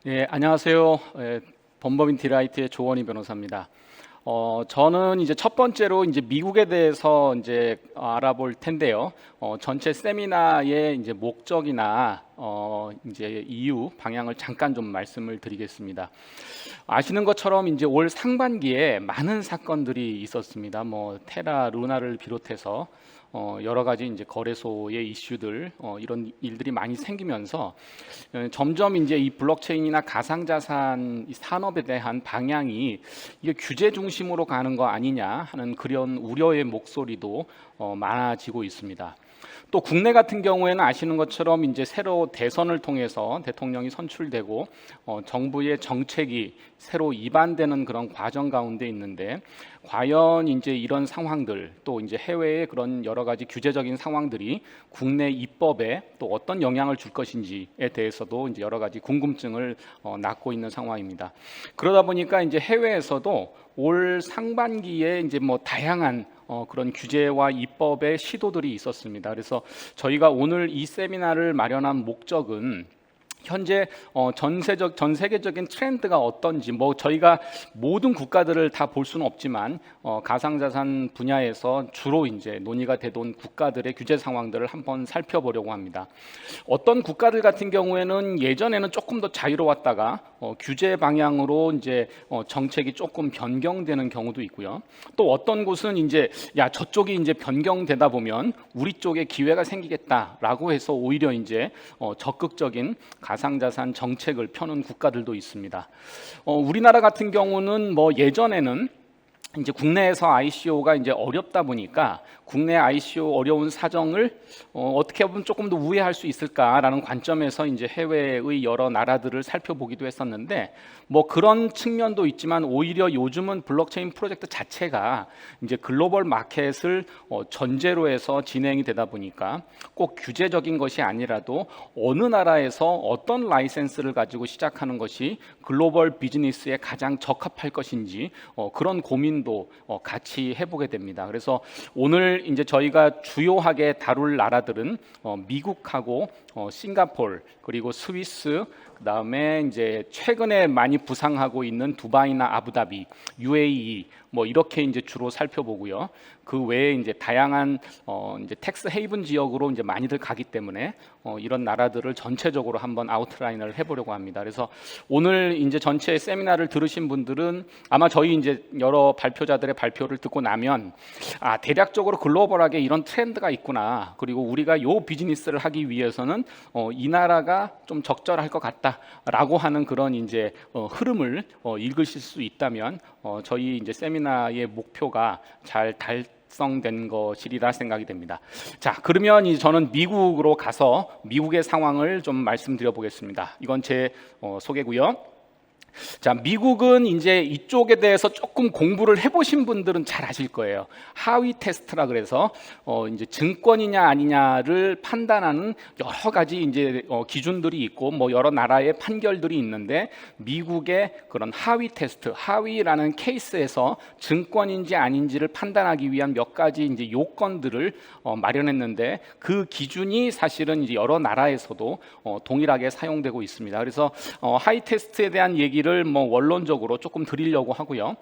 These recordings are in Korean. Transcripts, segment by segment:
예, 안녕하세요. 범법인 디라이트의 조원희 변호사입니다. 저는 이제 첫 번째로 이제 미국에 대해서 이제 알아볼 텐데요. 전체 세미나의 이제 목적이나 이제 이유 방향을 잠깐 좀 말씀을 드리겠습니다. 아시는 것처럼 이제 올 상반기에 많은 사건들이 있었습니다. 뭐 테라, 루나를 비롯해서 여러 가지 이제 거래소의 이슈들 이런 일들이 많이 생기면서 점점 이제 이 블록체인이나 가상자산 산업에 대한 방향이 이게 규제 중심으로 가는 거 아니냐 하는 그런 우려의 목소리도 많아지고 있습니다. 또 국내 같은 경우에는 아시는 것처럼 이제 새로 대선을 통해서 대통령이 선출되고 정부의 정책이 새로 입안되는 그런 과정 가운데 있는데, 과연 이제 이런 상황들 또 이제 해외의 그런 여러 가지 규제적인 상황들이 국내 입법에 또 어떤 영향을 줄 것인지에 대해서도 이제 여러 가지 궁금증을 낳고 있는 상황입니다. 그러다 보니까 이제 해외에서도 올 상반기에 이제 뭐 다양한 그런 규제와 입법의 시도들이 있었습니다. 그래서 저희가 오늘 이 세미나를 마련한 목적은 현재 전 세계적인 트렌드가 어떤지, 뭐 저희가 모든 국가들을 다 볼 수는 없지만 가상자산 분야에서 주로 이제 논의가 되던 국가들의 규제 상황들을 한번 살펴보려고 합니다. 어떤 국가들 같은 경우에는 예전에는 조금 더 자유로웠다가 규제 방향으로 이제 정책이 조금 변경되는 경우도 있고요. 또 어떤 곳은 이제 저쪽이 이제 변경되다 보면 우리 쪽에 기회가 생기겠다라고 해서 오히려 이제 적극적인 가상자산 정책을 펴는 국가들도 있습니다. 우리나라 같은 경우는 뭐 예전에는 이제 국내에서 ICO가 이제 어렵다 보니까 국내 ICO 어려운 사정을 어떻게 보면 조금 더 우회할 수 있을까라는 관점에서 이제 해외의 여러 나라들을 살펴보기도 했었는데, 뭐 그런 측면도 있지만 오히려 요즘은 블록체인 프로젝트 자체가 이제 글로벌 마켓을 전제로 해서 진행이 되다 보니까 꼭 규제적인 것이 아니라도 어느 나라에서 어떤 라이센스를 가지고 시작하는 것이 글로벌 비즈니스에 가장 적합할 것인지 그런 고민도 같이 해보게 됩니다. 그래서 오늘 이제 저희가 주요하게 다룰 나라들은 미국하고 싱가포르, 그리고 스위스, 그다음에 이제 최근에 많이 부상하고 있는 두바이나 아부다비, UAE 뭐 이렇게 이제 주로 살펴보고요. 그 외에 이제 다양한 이제 텍스 헤이븐 지역으로 이제 많이들 가기 때문에 이런 나라들을 전체적으로 한번 아웃라인을 해보려고 합니다. 그래서 오늘 이제 전체 세미나를 들으신 분들은 아마 저희 이제 여러 발표자들의 발표를 듣고 나면 대략적으로 글로벌하게 이런 트렌드가 있구나, 그리고 우리가 요 비즈니스를 하기 위해서는 이 나라가 좀 적절할 것 같다라고 하는 그런 이제 흐름을 읽으실 수 있다면 저희 이제 세미나의 목표가 잘 달성된 것이리라 생각이 됩니다. 자, 그러면 이제 저는 미국으로 가서 미국의 상황을 좀 말씀드려 보겠습니다. 이건 제 소개고요. 자, 미국은 이제 이쪽에 대해서 조금 공부를 해보신 분들은 잘 아실 거예요. 하위 테스트라 그래서 이제 증권이냐 아니냐를 판단하는 여러 가지 이제 기준들이 있고 뭐 여러 나라의 판결들이 있는데, 미국의 그런 하위 테스트, 하위라는 케이스에서 증권인지 아닌지를 판단하기 위한 몇 가지 이제 요건들을 마련했는데, 그 기준이 사실은 이제 여러 나라에서도 동일하게 사용되고 있습니다. 그래서 하위 테스트에 대한 얘기를 뭐 원론적으로 조금 드리려고 하고요.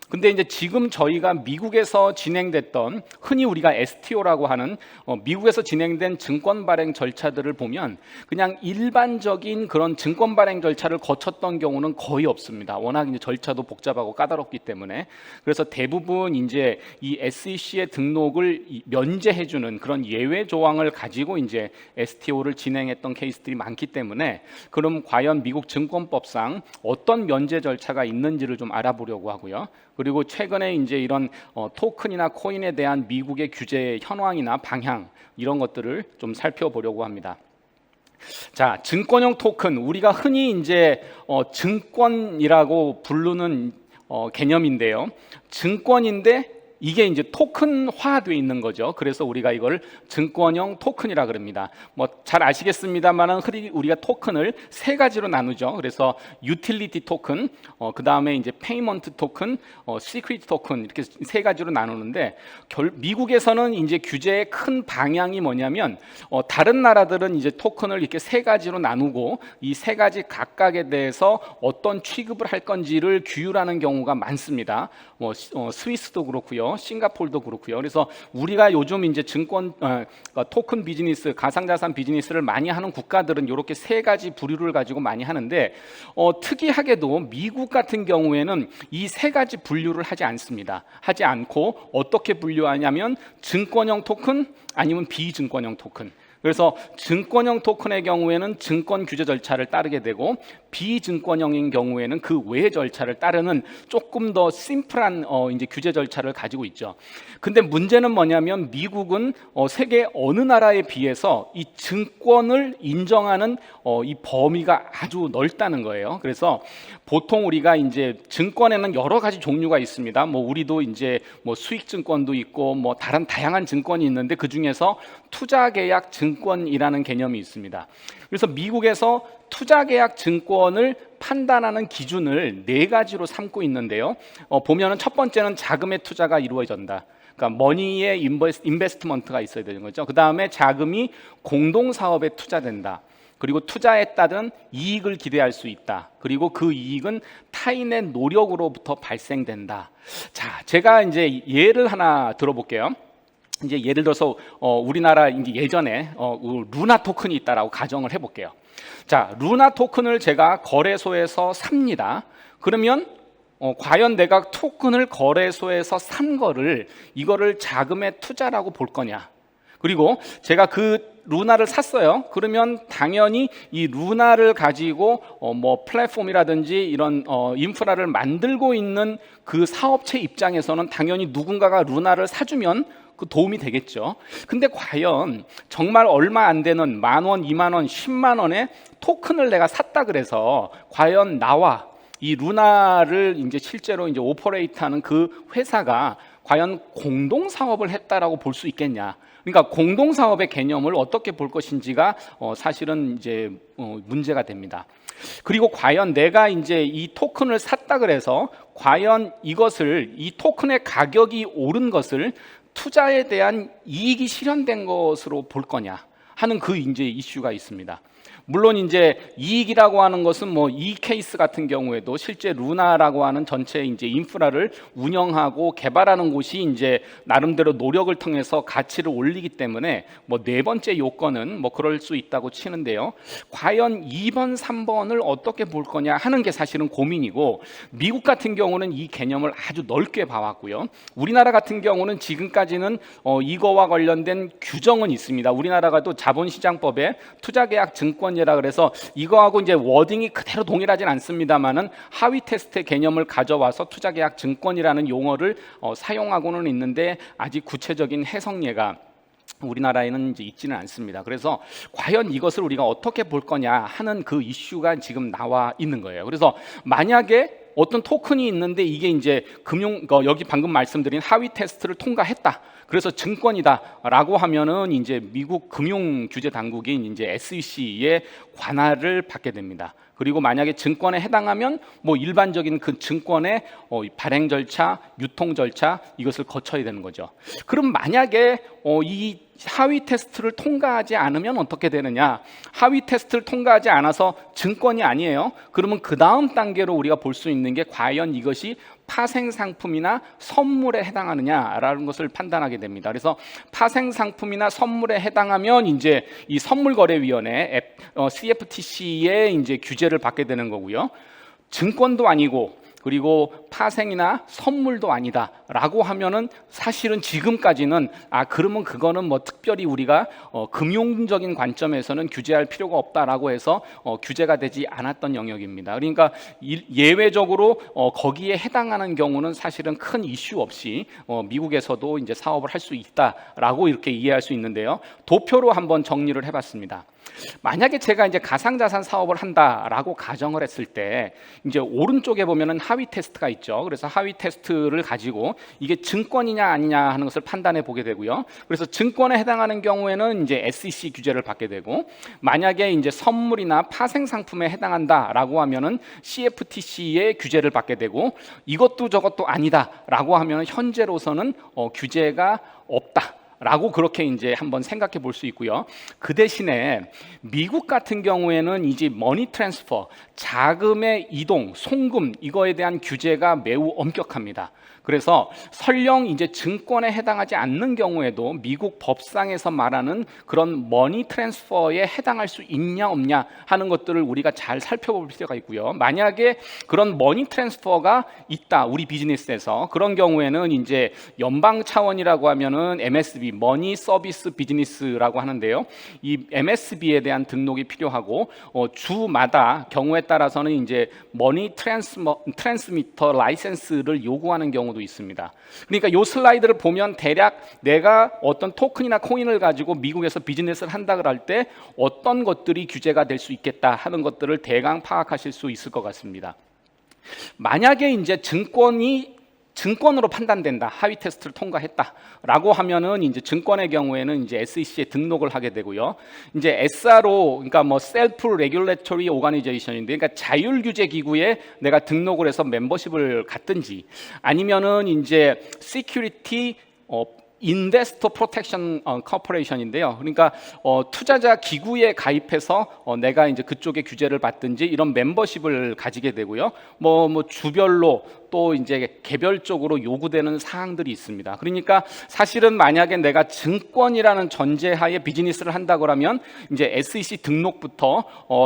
근데 이제 지금 저희가 미국에서 진행됐던 흔히 우리가 STO라고 하는 미국에서 진행된 증권 발행 절차들을 보면 그냥 일반적인 그런 증권 발행 절차를 거쳤던 경우는 거의 없습니다. 워낙 이제 절차도 복잡하고 까다롭기 때문에. 그래서 대부분 이제 이 SEC의 등록을 면제해주는 그런 예외 조항을 가지고 이제 STO를 진행했던 케이스들이 많기 때문에, 그럼 과연 미국 증권법상 어떤 면제 절차가 있는지를 좀 알아보려고 하고요. 그리고 최근에 이제 이런 토큰이나 코인에 대한 미국의 규제 현황이나 방향, 이런 것들을 좀 살펴보려고 합니다. 자, 증권형 토큰, 우리가 흔히 이제 증권이라고 부르는 개념인데요. 증권인데 이게 이제 토큰화되어 있는 거죠. 그래서 우리가 이걸 증권형 토큰이라 그럽니다. 뭐 잘 아시겠습니다만은 우리가 토큰을 세 가지로 나누죠. 그래서 유틸리티 토큰, 그 다음에 이제 페이먼트 토큰, 시크릿 토큰 이렇게 세 가지로 나누는데 미국에서는 이제 규제의 큰 방향이 뭐냐면 다른 나라들은 이제 토큰을 이렇게 세 가지로 나누고 이 세 가지 각각에 대해서 어떤 취급을 할 건지를 규율하는 경우가 많습니다. 스위스도 그렇고요, 싱가포르도 그렇고요. 그래서 우리가 요즘 이제 토큰 비즈니스, 가상자산 비즈니스를 많이 하는 국가들은 이렇게 세 가지 부류를 가지고 많이 하는데 특이하게도 미국 같은 경우에는 이 세 가지 분류를 하지 않습니다. 하지 않고 어떻게 분류하냐면 증권형 토큰 아니면 비증권형 토큰. 그래서 증권형 토큰의 경우에는 증권 규제 절차를 따르게 되고 비증권형인 경우에는 그 외의 절차를 따르는 조금 더 심플한 이제 규제 절차를 가지고 있죠. 근데 문제는 뭐냐면 미국은 세계 어느 나라에 비해서 이 증권을 인정하는 이 범위가 아주 넓다는 거예요. 그래서 보통 우리가 이제 증권에는 여러 가지 종류가 있습니다. 뭐 우리도 이제 뭐 수익 증권도 있고 뭐 다른 다양한 증권이 있는데 그 중에서 투자계약 증권이라는 개념이 있습니다. 그래서 미국에서 투자계약 증권을 판단하는 기준을 네 가지로 삼고 있는데요. 보면은 첫 번째는 자금의 투자가 이루어진다. 그러니까 머니의 인베스트먼트가 있어야 되는 거죠. 그 다음에 자금이 공동사업에 투자된다. 그리고 투자에 따른 이익을 기대할 수 있다. 그리고 그 이익은 타인의 노력으로부터 발생된다. 자, 제가 이제 예를 하나 들어볼게요. 이제 예를 들어서 우리나라 이제 예전에 루나 토큰이 있다라고 가정을 해볼게요. 자, 루나 토큰을 제가 거래소에서 삽니다. 그러면 과연 내가 토큰을 거래소에서 산 거를 이거를 자금의 투자라고 볼 거냐? 그리고 제가 그 루나를 샀어요. 그러면 당연히 이 루나를 가지고 뭐 플랫폼이라든지 이런 인프라를 만들고 있는 그 사업체 입장에서는 당연히 누군가가 루나를 사주면 그 도움이 되겠죠. 근데 과연 정말 얼마 안 되는 10,000원, 20,000원, 10만 원의 토큰을 내가 샀다 그래서 과연 나와 이 루나를 이제 실제로 이제 오퍼레이트하는 그 회사가 과연 공동 사업을 했다라고 볼 수 있겠냐? 그러니까 공동 사업의 개념을 어떻게 볼 것인지가 사실은 이제 문제가 됩니다. 그리고 과연 내가 이제 이 토큰을 샀다 그래서 과연 이것을 이 토큰의 가격이 오른 것을 투자에 대한 이익이 실현된 것으로 볼 거냐 하는 그 이제 이슈가 있습니다. 물론 이제 이익이라고 하는 것은 뭐 이 케이스 같은 경우에도 실제 루나라고 하는 전체 이제 인프라를 운영하고 개발하는 곳이 이제 나름대로 노력을 통해서 가치를 올리기 때문에 뭐 네 번째 요건은 뭐 그럴 수 있다고 치는데요. 과연 2번, 3번을 어떻게 볼 거냐 하는 게 사실은 고민이고 미국 같은 경우는 이 개념을 아주 넓게 봐왔고요. 우리나라 같은 경우는 지금까지는 이거와 관련된 규정은 있습니다. 우리나라가 또 자본시장법에 투자계약 증권 이라 그래서 이거하고 이제 워딩이 그대로 동일하진 않습니다만은 하위 테스트의 개념을 가져와서 투자계약 증권이라는 용어를 사용하고는 있는데 아직 구체적인 해석례가 우리나라에는 이제 있지는 않습니다. 그래서 과연 이것을 우리가 어떻게 볼 거냐 하는 그 이슈가 지금 나와 있는 거예요. 그래서 만약에 어떤 토큰이 있는데 이게 이제 여기 방금 말씀드린 하위 테스트를 통과했다. 그래서 증권이다라고 하면은 이제 미국 금융 규제 당국인 이제 SEC의 관할을 받게 됩니다. 그리고 만약에 증권에 해당하면 뭐 일반적인 그 증권의 발행 절차, 유통 절차 이것을 거쳐야 되는 거죠. 그럼 만약에 이 하위 테스트를 통과하지 않으면 어떻게 되느냐? 하위 테스트를 통과하지 않아서 증권이 아니에요. 그러면 그 다음 단계로 우리가 볼 수 있는 게 과연 이것이 파생 상품이나 선물에 해당하느냐라는 것을 판단하게 됩니다. 그래서 파생 상품이나 선물에 해당하면 이제 이 선물거래위원회 CFTC의 이제 규제를 받게 되는 거고요. 증권도 아니고 그리고 파생이나 선물도 아니다라고 하면은 사실은 지금까지는 그러면 그거는 뭐 특별히 우리가 금융적인 관점에서는 규제할 필요가 없다라고 해서 규제가 되지 않았던 영역입니다. 그러니까 예외적으로 거기에 해당하는 경우는 사실은 큰 이슈 없이 미국에서도 이제 사업을 할 수 있다라고 이렇게 이해할 수 있는데요. 도표로 한번 정리를 해봤습니다. 만약에 제가 이제 가상자산 사업을 한다라고 가정을 했을 때 이제 오른쪽에 보면은 하위 테스트가 있죠. 그래서 하위 테스트를 가지고 이게 증권이냐 아니냐 하는 것을 판단해 보게 되고요. 그래서 증권에 해당하는 경우에는 이제 SEC 규제를 받게 되고, 만약에 이제 선물이나 파생 상품에 해당한다라고 하면은 CFTC의 규제를 받게 되고, 이것도 저것도 아니다라고 하면 현재로서는 규제가 없다 라고 그렇게 이제 한번 생각해 볼 수 있고요. 그 대신에 미국 같은 경우에는 이제 머니 트랜스퍼, 자금의 이동, 송금, 이거에 대한 규제가 매우 엄격합니다. 그래서 설령 이제 증권에 해당하지 않는 경우에도 미국 법상에서 말하는 그런 머니 트랜스퍼에 해당할 수 있냐 없냐 하는 것들을 우리가 잘 살펴볼 필요가 있고요. 만약에 그런 머니 트랜스퍼가 있다, 우리 비즈니스에서, 그런 경우에는 이제 연방 차원이라고 하면은 MSB, 머니 서비스 비즈니스라고 하는데요. 이 MSB에 대한 등록이 필요하고, 주마다 경우에 따라서는 이제 머니 트랜스미터 라이센스를 요구하는 경우도 있습니다. 그러니까 이 슬라이드를 보면 대략 내가 어떤 토큰이나 코인을 가지고 미국에서 비즈니스를 한다 그럴 때 어떤 것들이 규제가 될 수 있겠다 하는 것들을 대강 파악하실 수 있을 것 같습니다. 만약에 이제 증권으로 판단된다, 하위 테스트를 통과했다라고 하면은 이제 증권의 경우에는 이제 SEC에 등록을 하게 되고요. 이제 SRO, 그러니까 뭐 셀프 레귤레토리 오가니제이션인데, 그러니까 자율 규제 기구에 내가 등록을 해서 멤버십을 갖든지, 아니면은 이제 시큐리티 인베스터 프로텍션 코퍼레이션인데요. 그러니까 투자자 기구에 가입해서 내가 이제 그쪽의 규제를 받든지 이런 멤버십을 가지게 되고요. 뭐 주별로 또 이제 개별적으로 요구되는 사항들이 있습니다. 그러니까 사실은 만약에 내가 증권이라는 전제하에 비즈니스를 한다고 하면 이제 SEC 등록부터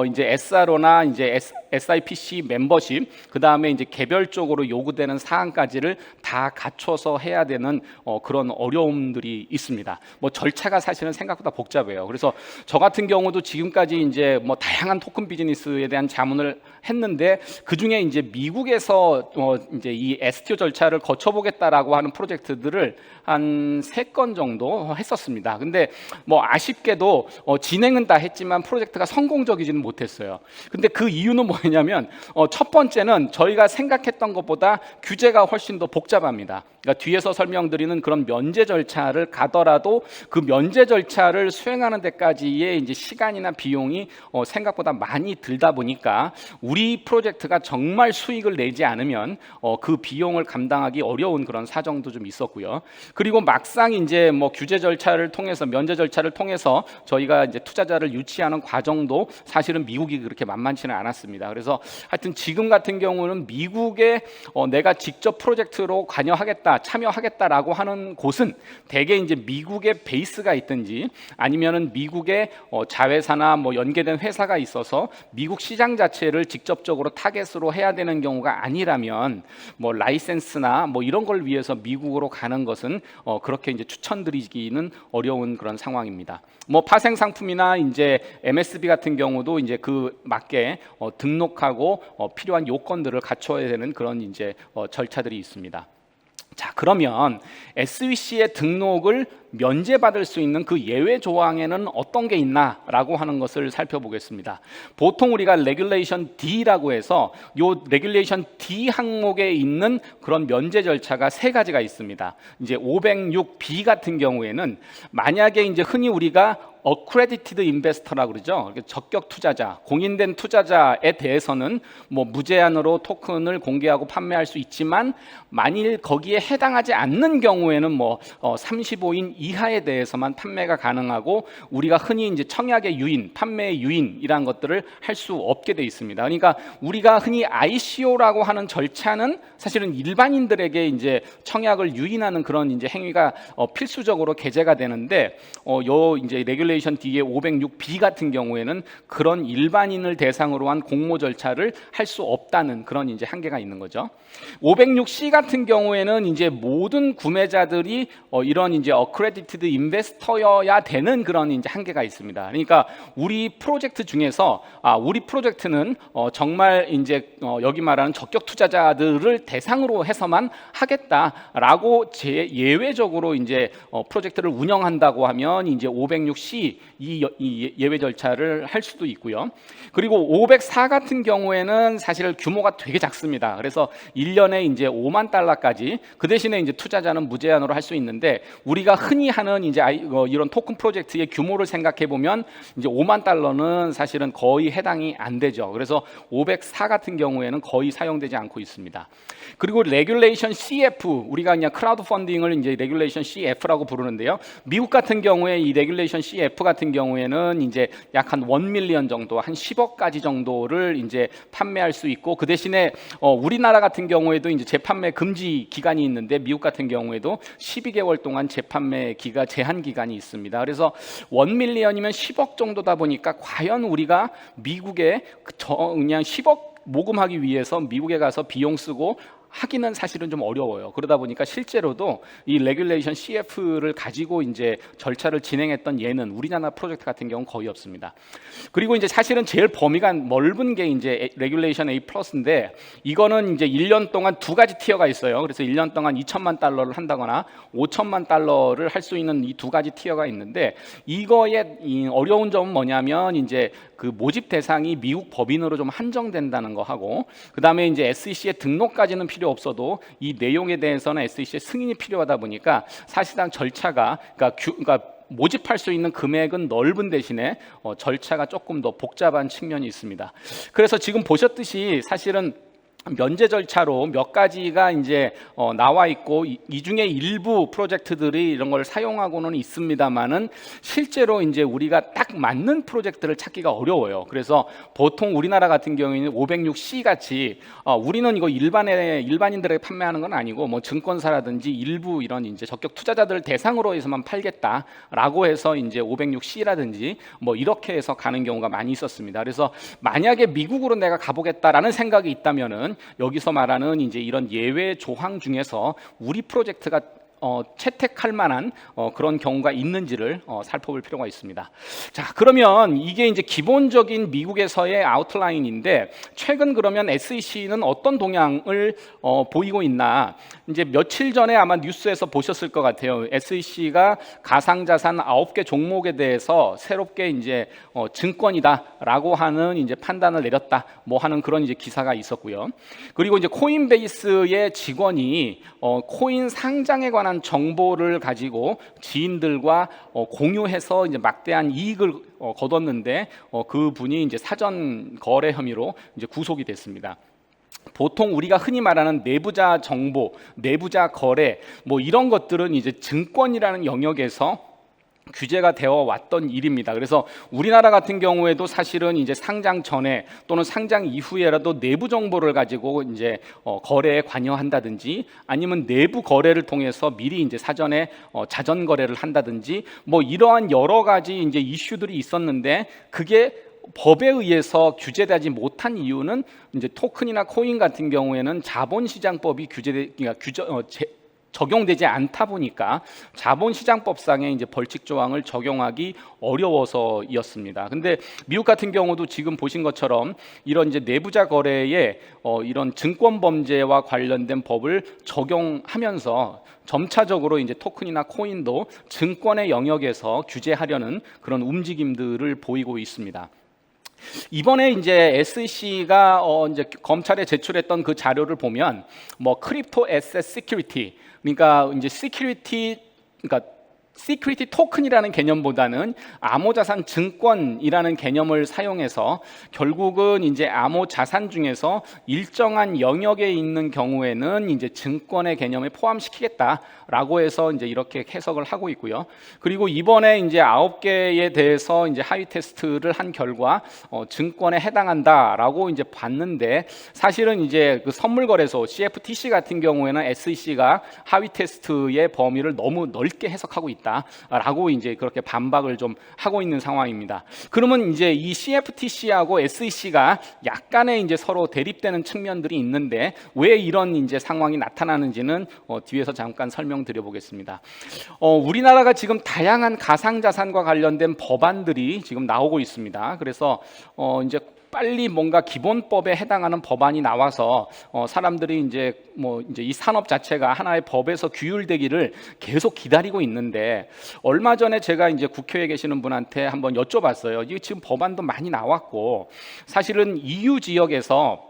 이제 SRO나 이제 SIPC 멤버십, 그 다음에 이제 개별적으로 요구되는 사항까지를 다 갖춰서 해야 되는 그런 어려움들이 있습니다. 뭐 절차가 사실은 생각보다 복잡해요. 그래서 저 같은 경우도 지금까지 이제 뭐 다양한 토큰 비즈니스에 대한 자문을 했는데, 그 중에 이제 미국에서 이제 이 STO 절차를 거쳐보겠다라고 하는 프로젝트들을 한 3건 정도 했었습니다. 근데 뭐 아쉽게도 진행은 다 했지만 프로젝트가 성공적이지는 못했어요. 근데 그 이유는 뭐냐면 첫 번째는 저희가 생각했던 것보다 규제가 훨씬 더 복잡합니다. 그러니까 뒤에서 설명드리는 그런 면제 절차를 가더라도 그 면제 절차를 수행하는 데까지의 이제 시간이나 비용이 생각보다 많이 들다 보니까 우리 프로젝트가 정말 수익을 내지 않으면 그 비용을 감당하기 어려운 그런 사정도 좀 있었고요. 그리고 막상 이제 뭐 규제 절차를 통해서, 면제 절차를 통해서 저희가 이제 투자자를 유치하는 과정도 사실은 미국이 그렇게 만만치는 않았습니다. 그래서 하여튼 지금 같은 경우는 미국에 내가 직접 프로젝트로 관여하겠다, 참여하겠다라고 하는 곳은 대개 이제 미국의 베이스가 있든지, 아니면은 미국의 자회사나 뭐 연계된 회사가 있어서 미국 시장 자체를 직접적으로 타겟으로 해야 되는 경우가 아니라면 뭐 라이센스나 뭐 이런 걸 위해서 미국으로 가는 것은 그렇게 이제 추천드리기는 어려운 그런 상황입니다. 뭐 파생 상품이나 이제 MSB 같은 경우도 이제 그 맞게 등록하고 필요한 요건들을 갖춰야 되는 그런 이제 절차들이 있습니다. 자, 그러면 SEC의 등록을 면제받을 수 있는 그 예외 조항에는 어떤 게 있나라고 하는 것을 살펴보겠습니다. 보통 우리가 레귤레이션 D라고 해서 요 레귤레이션 D 항목에 있는 그런 면제 절차가 3가지가 있습니다. 이제 506B 같은 경우에는 만약에 이제 흔히 우리가 accredited investor라고 그러죠. 적격 투자자, 공인된 투자자에 대해서는 뭐 무제한으로 토큰을 공개하고 판매할 수 있지만, 만일 거기에 해당하지 않는 경우에는 뭐 35인 이하에 대해서만 판매가 가능하고, 우리가 흔히 이제 청약의 유인, 판매의 유인이라는 것들을 할 수 없게 돼 있습니다. 그러니까 우리가 흔히 ICO라고 하는 절차는 사실은 일반인들에게 이제 청약을 유인하는 그런 이제 행위가 필수적으로 게재가 되는데, 요 이제 레귤레이션 D의 506B 같은 경우에는 그런 일반인을 대상으로 한 공모 절차를 할 수 없다는 그런 이제 한계가 있는 거죠. 506C 같은 경우에는 이제 모든 구매자들이 이런 이제 accredited investor여야 되는 그런 이제 한계가 있습니다. 그러니까 우리 프로젝트 중에서 우리 프로젝트는 정말 이제 여기 말하는 적격 투자자들을 대상으로 해서만 하겠다라고 예외적으로 이제 프로젝트를 운영한다고 하면 이제 506C 없이 이 예외 절차를 할 수도 있고요. 그리고 504 같은 경우에는 사실 규모가 되게 작습니다. 그래서 1년에 이제 5만 달러까지, 그 대신에 이제 투자자는 무제한으로 할 수 있는데, 우리가 흔히 하는 이제 이런 토큰 프로젝트의 규모를 생각해 보면 이제 5만 달러는 사실은 거의 해당이 안 되죠. 그래서 504 같은 경우에는 거의 사용되지 않고 있습니다. 그리고 레귤레이션 CF, 우리가 그냥 크라우드 펀딩을 이제 레귤레이션 CF라고 부르는데요. 미국 같은 경우에 이 레귤레이션 CF 같은 경우에는 이제 약 한 1밀리언 정도, 한 10억까지 정도를 이제 판매할 수 있고, 그 대신에 우리나라 같은 경우에도 이제 재판매 금지 기간이 있는데, 미국 같은 경우에도 12개월 동안 재판매 제한 기간이 있습니다. 그래서 1밀리언이면 10억 정도다 보니까 과연 우리가 미국에 그냥 10억 모금하기 위해서 미국에 가서 비용 쓰고 하기는 사실은 좀 어려워요. 그러다 보니까 실제로도 이 레귤레이션 CF를 가지고 이제 절차를 진행했던 예는 우리나라 프로젝트 같은 경우는 거의 없습니다. 그리고 이제 사실은 제일 범위가 넓은 게 이제 레귤레이션 A 플러스인데, 이거는 이제 1년 동안 두 가지 티어가 있어요. 그래서 1년 동안 2천만 달러를 한다거나 5천만 달러를 할 수 있는 이 두 가지 티어가 있는데, 이거의 어려운 점은 뭐냐면 이제 그 모집 대상이 미국 법인으로 좀 한정된다는 거 하고, 그 다음에 이제 SEC에 등록까지는 필요 없어도 이 내용에 대해서는 SEC의 승인이 필요하다 보니까 사실상 절차가 그러니까 모집할 수 있는 금액은 넓은 대신에 절차가 조금 더 복잡한 측면이 있습니다. 그래서 지금 보셨듯이 사실은 면제 절차로 몇 가지가 이제 나와 있고, 이 중에 일부 프로젝트들이 이런 걸 사용하고는 있습니다만은 실제로 이제 우리가 딱 맞는 프로젝트를 찾기가 어려워요. 그래서 보통 우리나라 같은 경우에는 506C 같이 우리는 이거 일반인들에게 판매하는 건 아니고 뭐 증권사라든지 일부 이런 이제 적격 투자자들 대상으로 해서만 팔겠다라고 해서 이제 506C라든지 뭐 이렇게 해서 가는 경우가 많이 있었습니다. 그래서 만약에 미국으로 내가 가보겠다라는 생각이 있다면은 여기서 말하는 이제 이런 예외 조항 중에서 우리 프로젝트가 채택할 만한 그런 경우가 있는지를 살펴볼 필요가 있습니다. 자, 그러면 이게 이제 기본적인 미국에서의 아웃라인인데, 최근 그러면 SEC는 어떤 동향을 보이고 있나? 이제 며칠 전에 아마 뉴스에서 보셨을 것 같아요. SEC가 가상자산 9개 종목에 대해서 새롭게 이제 증권이다라고 하는 이제 판단을 내렸다, 뭐 하는 그런 이제 기사가 있었고요. 그리고 이제 코인베이스의 직원이 코인 상장에 관한 정보를 가지고 지인들과 공유해서 이제 막대한 이익을 거뒀는데, 그 분이 이제 사전 거래 혐의로 이제 구속이 됐습니다. 보통 우리가 흔히 말하는 내부자 정보, 내부자 거래, 뭐 이런 것들은 이제 증권이라는 영역에서 규제가 되어 왔던 일입니다. 그래서 우리나라 같은 경우에도 사실은 이제 상장 전에 또는 상장 이후에라도 내부 정보를 가지고 이제 거래에 관여한다든지, 아니면 내부 거래를 통해서 미리 이제 사전에 자전 거래를 한다든지, 뭐 이러한 여러 가지 이제 이슈들이 있었는데, 그게 법에 의해서 규제되지 못한 이유는 이제 토큰이나 코인 같은 경우에는 자본시장법이 적용되지 않다 보니까 자본시장법상의 이제 벌칙 조항을 적용하기 어려워서이었습니다. 근데 미국 같은 경우도 지금 보신 것처럼 이런 이제 내부자 거래에 이런 증권 범죄와 관련된 법을 적용하면서 점차적으로 이제 토큰이나 코인도 증권의 영역에서 규제하려는 그런 움직임들을 보이고 있습니다. 이번에 이제 SEC가 이제 검찰에 제출했던 그 자료를 보면 뭐 크립토 에셋 시큐리티, 그러니까 이제 시큐리티 토큰이라는 개념보다는 암호자산 증권이라는 개념을 사용해서 결국은 이제 암호자산 중에서 일정한 영역에 있는 경우에는 이제 증권의 개념에 포함시키겠다라고 해서 이제 이렇게 해석을 하고 있고요. 그리고 이번에 이제 9개에 대해서 이제 하위 테스트를 한 결과 증권에 해당한다라고 이제 봤는데, 사실은 이제 그 선물거래소 CFTC 같은 경우에는 SEC가 하위 테스트의 범위를 너무 넓게 해석하고 있다. 라고 이제 그렇게 반박을 좀 하고 있는 상황입니다. 그러면 이제 이 CFTC하고 SEC가 약간의 이제 서로 대립되는 측면들이 있는데, 왜 이런 이제 상황이 나타나는지는 뒤에서 잠깐 설명드려 보겠습니다. 우리나라가 지금 다양한 가상자산과 관련된 법안들이 지금 나오고 있습니다. 그래서 이제 빨리 뭔가 기본법에 해당하는 법안이 나와서 사람들이 이제 이 산업 자체가 하나의 법에서 규율되기를 계속 기다리고 있는데, 얼마 전에 제가 이제 국회에 계시는 분한테 한번 여쭤봤어요. 이게 지금 법안도 많이 나왔고, 사실은 EU 지역에서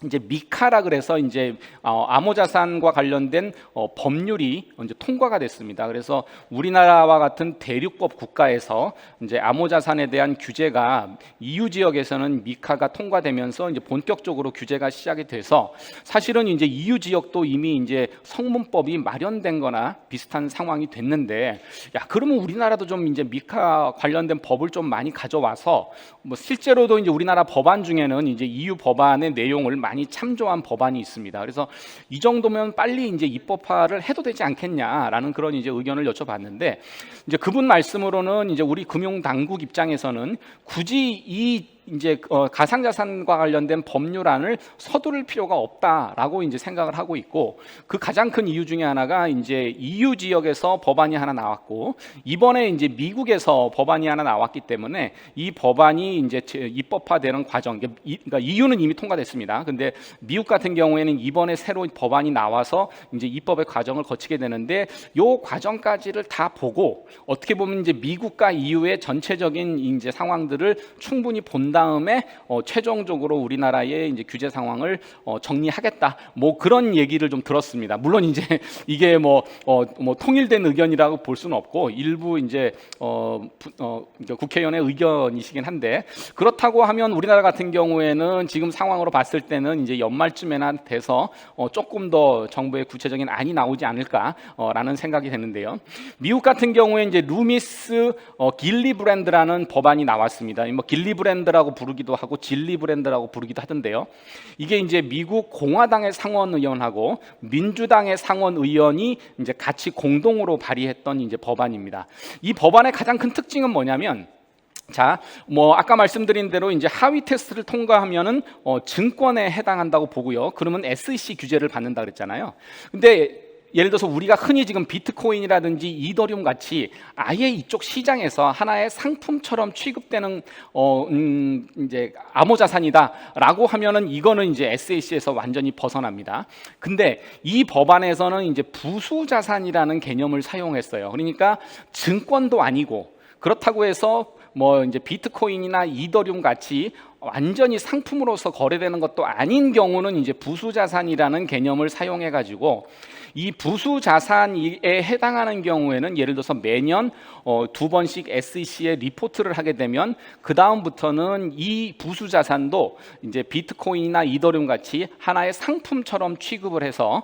이제 미카라 그래서 이제 암호자산과 관련된 법률이 이제 통과가 됐습니다. 그래서 우리나라와 같은 대륙법 국가에서 이제 암호자산에 대한 규제가 EU 지역에서는 미카가 통과되면서 이제 본격적으로 규제가 시작이 돼서, 사실은 이제 EU 지역도 이미 이제 성문법이 마련된거나 비슷한 상황이 됐는데, 야 그러면 우리나라도 좀 이제 미카 관련된 법을 좀 많이 가져와서, 실제로도 이제 우리나라 법안 중에는 이제 EU 법안의 내용을 많이 참조한 법안이 있습니다. 그래서 이 정도면 빨리 이제 입법화를 해도 되지 않겠냐라는 그런 이제 의견을 여쭤봤는데, 이제 그분 말씀으로는 이제 우리 금융 당국 입장에서는 굳이 이 이제 가상자산과 관련된 법률안을 서두를 필요가 없다라고 이제 생각을 하고 있고, 그 가장 큰 이유 중에 하나가 이제 EU 지역에서 법안이 하나 나왔고, 이번에 이제 미국에서 법안이 하나 나왔기 때문에 이 법안이 이제 입법화되는 과정, 그러니까 EU는 이미 통과됐습니다. 근데 미국 같은 경우에는 이번에 새로 법안이 나와서 이제 입법의 과정을 거치게 되는데, 요 과정까지를 다 보고 어떻게 보면 이제 미국과 EU의 전체적인 이제 상황들을 충분히 본 다음에 최종적으로 우리나라의 이제 규제 상황을 정리하겠다, 뭐 그런 얘기를 좀 들었습니다. 물론 이제 이게 뭐 통일된 의견이라고 볼 수는 없고, 일부 이제 국회의원의 의견이시긴 한데, 그렇다고 하면 우리나라 같은 경우에는 지금 상황으로 봤을 때는 이제 연말쯤에나 돼서 조금 더 정부의 구체적인 안이 나오지 않을까라는 생각이 되는데요. 미국 같은 경우에 이제 루미스 길리브랜드라는 법안이 나왔습니다. 뭐 길리브랜드라고 부르기도 하고 진리브랜드라고 부르기도 하던데요. 이게 이제 미국 공화당의 상원 의원하고 민주당의 상원 의원이 이제 같이 공동으로 발의했던 이제 법안입니다. 이 법안의 가장 큰 특징은 뭐냐면, 자, 아까 말씀드린 대로 이제 하위 테스트를 통과하면은 증권에 해당한다고 보고요. 그러면 SEC 규제를 받는다 그랬잖아요. 근데 예를 들어서 우리가 흔히 지금 비트코인이라든지 이더리움 같이 아예 이쪽 시장에서 하나의 상품처럼 취급되는 이제 암호자산이다라고 하면은 이거는 이제 SEC에서 완전히 벗어납니다. 근데 이 법안에서는 이제 부수자산이라는 개념을 사용했어요. 그러니까 증권도 아니고, 그렇다고 해서 이제 비트코인이나 이더리움 같이 완전히 상품으로서 거래되는 것도 아닌 경우는 이제 부수자산이라는 개념을 사용해 가지고, 이 부수자산에 해당하는 경우에는 예를 들어서 매년 2번씩 SEC에 리포트를 하게 되면, 그 다음부터는 이 부수자산도 이제 비트코인이나 이더리움 같이 하나의 상품처럼 취급을 해서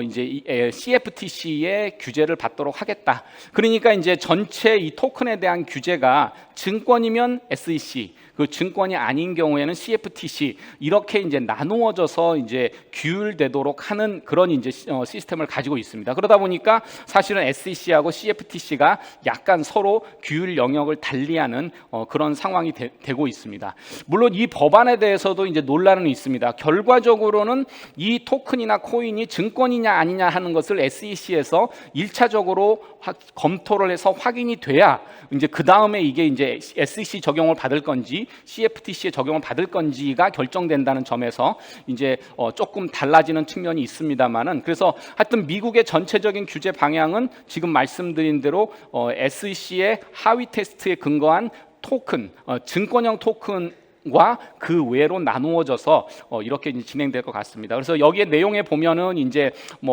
이제 CFTC의 규제를 받도록 하겠다. 그러니까 이제 전체 이 토큰에 대한 규제가 증권이면 SEC, 그 증권이 아닌 경우에는 CFTC, 이렇게 이제 나누어져서 이제 규율되도록 하는 그런 이제 시스템을 가지고 있습니다. 그러다 보니까 사실은 SEC하고 CFTC가 약간 서로 규율 영역을 달리하는 그런 상황이 되고 있습니다. 물론 이 법안에 대해서도 이제 논란은 있습니다. 결과적으로는 이 토큰이나 코인이 증권이냐 아니냐 하는 것을 SEC에서 1차적으로 검토를 해서 확인이 돼야 이제 그 다음에 이게 이제 SEC 적용을 받을 건지 CFTC에 적용을 받을 건지가 결정된다는 점에서 이제 조금 달라지는 측면이 있습니다만은, 그래서 하여튼 미국의 전체적인 규제 방향은 지금 말씀드린 대로 SEC의 하위 테스트에 근거한 토큰, 증권형 토큰 과 그 외로 나누어져서 이렇게 이제 진행될 것 같습니다. 그래서 여기에 내용에 보면은 이제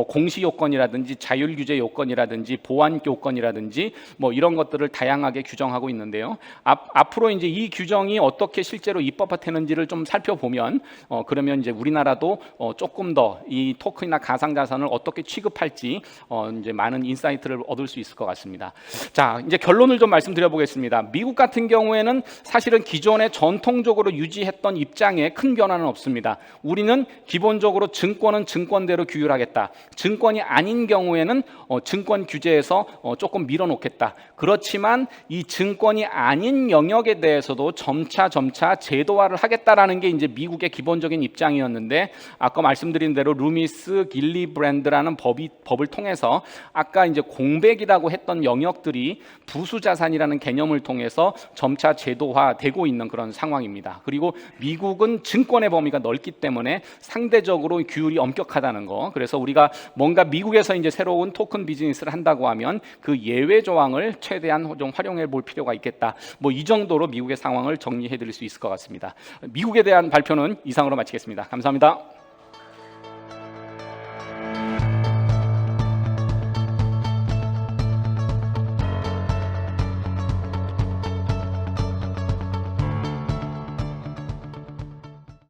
공시 요건이라든지 자율 규제 요건이라든지 보안 요건이라든지 이런 것들을 다양하게 규정하고 있는데요. 앞으로 이제 이 규정이 어떻게 실제로 입법화되는지를 좀 살펴보면 그러면 이제 우리나라도 조금 더 이 토큰이나 가상자산을 어떻게 취급할지 이제 많은 인사이트를 얻을 수 있을 것 같습니다. 자, 이제 결론을 좀 말씀드려 보겠습니다. 미국 같은 경우에는 사실은 기존에 전통적으로 유지했던 입장에 큰 변화는 없습니다. 우리는 기본적으로 증권은 증권대로 규율하겠다. 증권이 아닌 경우에는 증권 규제에서 조금 밀어놓겠다. 그렇지만 이 증권이 아닌 영역에 대해서도 점차 제도화를 하겠다라는 게 이제 미국의 기본적인 입장이었는데, 아까 말씀드린 대로 루미스 길리브랜드라는 법을 통해서 아까 이제 공백이라고 했던 영역들이 부수자산이라는 개념을 통해서 점차 제도화되고 있는 그런 상황입니다. 있습니다. 그리고 미국은 증권의 범위가 넓기 때문에 상대적으로 규율이 엄격하다는 거. 그래서 우리가 뭔가 미국에서 이제 새로운 토큰 비즈니스를 한다고 하면 그 예외 조항을 최대한 좀 활용해 볼 필요가 있겠다. 뭐 이 정도로 미국의 상황을 정리해 드릴 수 있을 것 같습니다. 미국에 대한 발표는 이상으로 마치겠습니다. 감사합니다.